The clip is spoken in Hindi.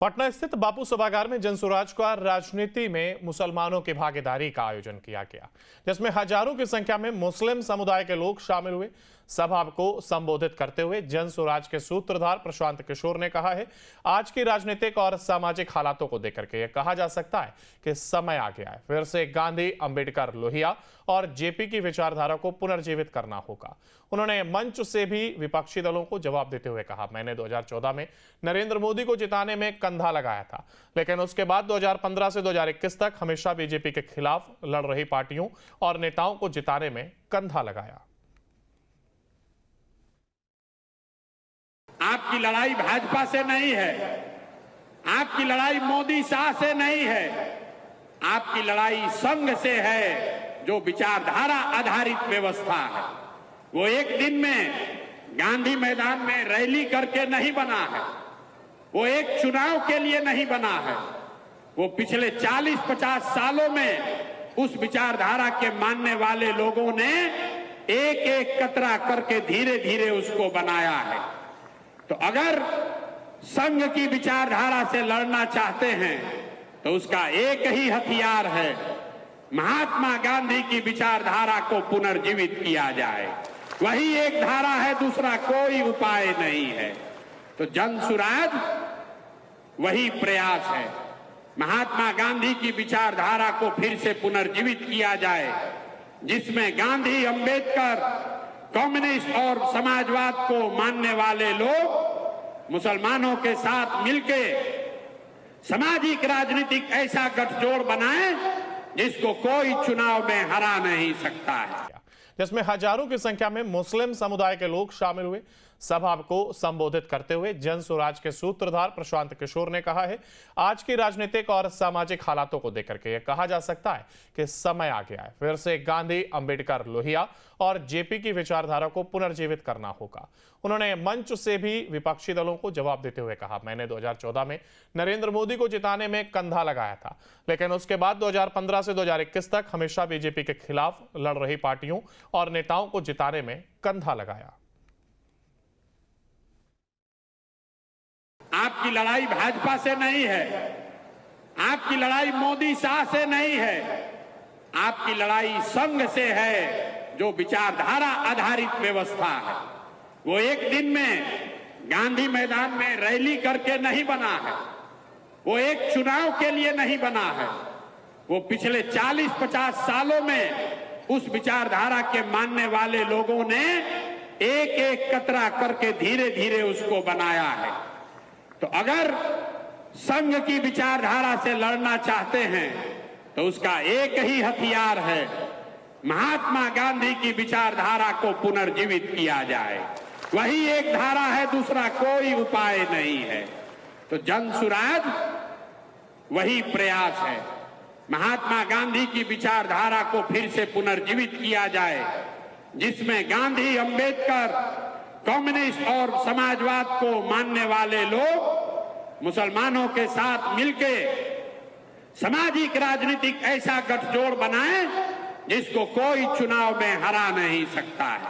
पटना स्थित बापू सभागार में जनसुराज का राजनीति में मुसलमानों की भागीदारी का आयोजन किया गया, जिसमें हजारों की संख्या में मुस्लिम समुदाय के लोग शामिल हुए। सभा को संबोधित करते हुए जनसुराज के सूत्रधार प्रशांत किशोर ने कहा है, आज की राजनीतिक और सामाजिक हालातों को देखकर के यह कहा जा सकता है कि समय आ गया है, फिर से गांधी, अंबेडकर, लोहिया और जेपी की विचारधारा को पुनर्जीवित करना होगा। उन्होंने मंच से भी विपक्षी दलों को जवाब देते हुए कहा, मैंने 2014 में नरेंद्र मोदी को जिताने में कंधा लगाया था, लेकिन उसके बाद 2015 से 2021 तक हमेशा बीजेपी के खिलाफ लड़ रही पार्टियों और नेताओं को जिताने में कंधा लगाया। आपकी लड़ाई भाजपा से नहीं है, आपकी लड़ाई मोदी शाह से नहीं है, आपकी लड़ाई संघ से है, जो विचारधारा आधारित व्यवस्था है। वो एक दिन में गांधी मैदान में रैली करके नहीं बना है, वो एक चुनाव के लिए नहीं बना है, वो पिछले 40-50 सालों में उस विचारधारा के मानने वाले लोगों ने एक एक कतरा करके धीरे धीरे उसको बनाया है। तो अगर संघ की विचारधारा से लड़ना चाहते हैं तो उसका एक ही हथियार है, महात्मा गांधी की विचारधारा को पुनर्जीवित किया जाए। वही एक धारा है, दूसरा कोई उपाय नहीं है। तो जनसुराज वही प्रयास है, महात्मा गांधी की विचारधारा को फिर से पुनर्जीवित किया जाए, जिसमें गांधी, अंबेडकर, कम्युनिस्ट और समाजवाद को मानने वाले लोग मुसलमानों के साथ मिलके सामाजिक राजनीतिक ऐसा गठजोड़ बनाएं जिसको कोई चुनाव में हरा नहीं सकता है, जिसमें हजारों की संख्या में मुस्लिम समुदाय के लोग शामिल हुए। सभा को संबोधित करते हुए जनसुराज के सूत्रधार प्रशांत किशोर ने कहा है, आज की राजनीतिक और सामाजिक हालातों को देखकर के यह कहा जा सकता है कि समय आ गया है, फिर से गांधी, अंबेडकर, लोहिया और जेपी की विचारधारा को पुनर्जीवित करना होगा। उन्होंने मंच से भी विपक्षी दलों को जवाब देते हुए कहा, मैंने 2014 में नरेंद्र मोदी को जिताने में कंधा लगाया था, लेकिन उसके बाद 2015 से 2021 तक हमेशा बीजेपी के खिलाफ लड़ रही पार्टियों और नेताओं को जिताने में कंधा लगाया। आपकी लड़ाई भाजपा से नहीं है, आपकी लड़ाई मोदी शाह से नहीं है, आपकी लड़ाई संघ से है, जो विचारधारा आधारित व्यवस्था है। वो एक दिन में गांधी मैदान में रैली करके नहीं बना है, वो एक चुनाव के लिए नहीं बना है, वो पिछले 40-50 सालों में उस विचारधारा के मानने वाले लोगों ने एक एक कतरा करके धीरे धीरे उसको बनाया है। तो अगर संघ की विचारधारा से लड़ना चाहते हैं तो उसका एक ही हथियार है, महात्मा गांधी की विचारधारा को पुनर्जीवित किया जाए। वही एक धारा है, दूसरा कोई उपाय नहीं है। तो जनसुराज वही प्रयास है, महात्मा गांधी की विचारधारा को फिर से पुनर्जीवित किया जाए, जिसमें गांधी, अंबेडकर, कम्युनिस्ट और समाजवाद को मानने वाले लोग मुसलमानों के साथ मिलके सामाजिक राजनीतिक ऐसा गठजोड़ बनाएं जिसको कोई चुनाव में हरा नहीं सकता है।